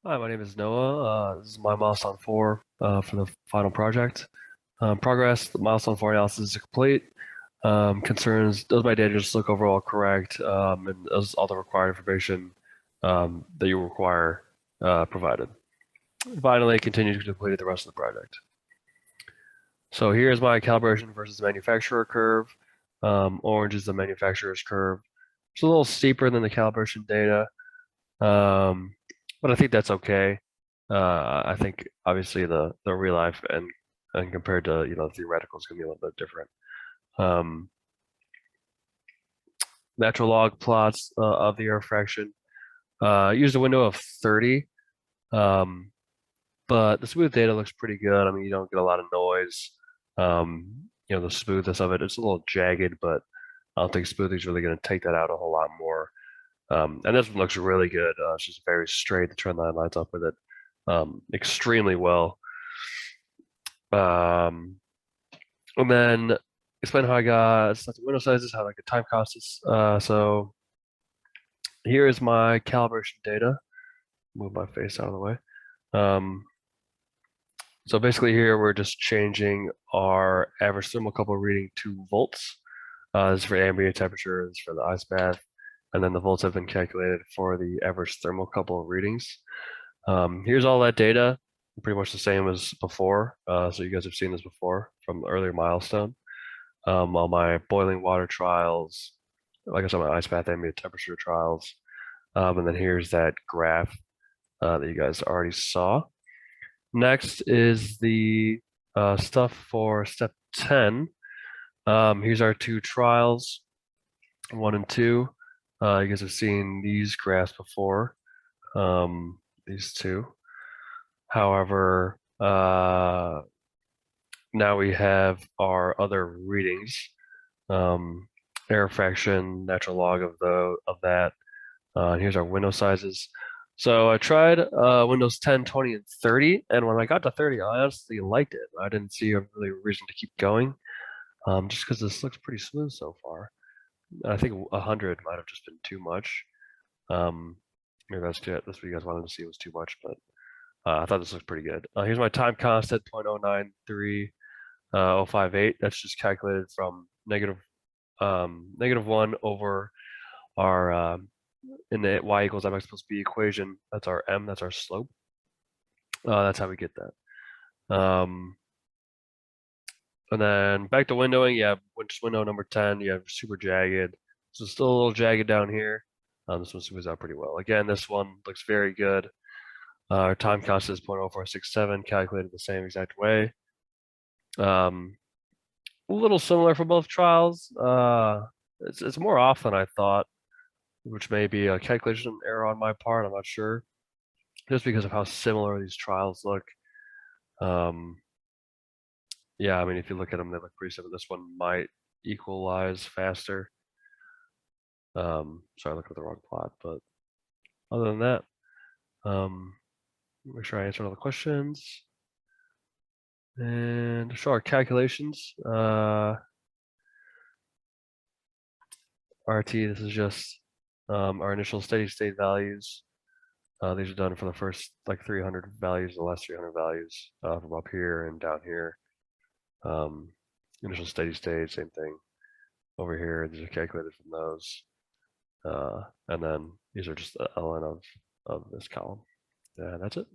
Hi, my name is Noah. This is my milestone 4 for the final project. Progress, the milestone 4 analysis is complete. Concerns, does my data just look overall correct? And does all the required information that you require provided? Finally, continue to complete the rest of the project. So here's my calibration versus manufacturer curve. Orange is the manufacturer's curve. It's a little steeper than the calibration data, but I think that's okay. I think obviously the real life and compared to theoretical is gonna be a little bit different. Um, Natural log plots of the error fraction. Used a window of 30, um, but the smooth data looks pretty good. I mean, you don't get a lot of noise. The smoothness of it's a little jagged, but I don't think smoothing is really going to take that out a whole lot more. And this one looks really good. It's just very straight. The trend line lines up with it extremely well. Um, and then explain how I got selected window sizes, how I get time costs. So here is my calibration data. Move my face out of the way. Um, so basically here we're just changing our average thermocouple reading to volts. This is for ambient temperature, this is for the ice bath, and then the volts have been calculated for the average thermocouple readings. Here's all that data, pretty much the same as before. So you guys have seen this before from the earlier milestone. All my boiling water trials, like I said, my ice bath ambient temperature trials. And then here's that graph that you guys already saw. Next is the stuff for step 10. Here's our two trials, 1 and 2. You guys have seen these graphs before, these two. However, now we have our other readings, error fraction, natural log of that. And here's our window sizes. So I tried Windows 10, 20, and 30, and when I got to 30, I honestly liked it. I didn't see a really reason to keep going, just because this looks pretty smooth so far. I think 100 might have just been too much. Maybe that's what you guys wanted to see was too much, but I thought this looked pretty good. Here's my time constant, 0.093058. That's just calculated from -1 over our in the y equals mx plus b equation. That's our m, that's our slope. That's how we get that. And then back to windowing, yeah, just window number 10, you have super jagged. So still a little jagged down here. This one smooths out pretty well. Again, this one looks very good. Our time constant is 0.0467, calculated the same exact way. A little similar for both trials. It's more off than I thought, which may be a calculation error on my part. I'm not sure, just because of how similar these trials look. Yeah, I mean, if you look at them, they look pretty similar. This one might equalize faster. Sorry, I looked at the wrong plot, but other than that, make sure I answered all the questions. And show our calculations. RT, this is just our initial steady state values. These are done for the first like 300 values, the last 300 values from up here and down here. Initial steady state, same thing. Over here, these are calculated from those. And then these are just the ln of this column. And that's it.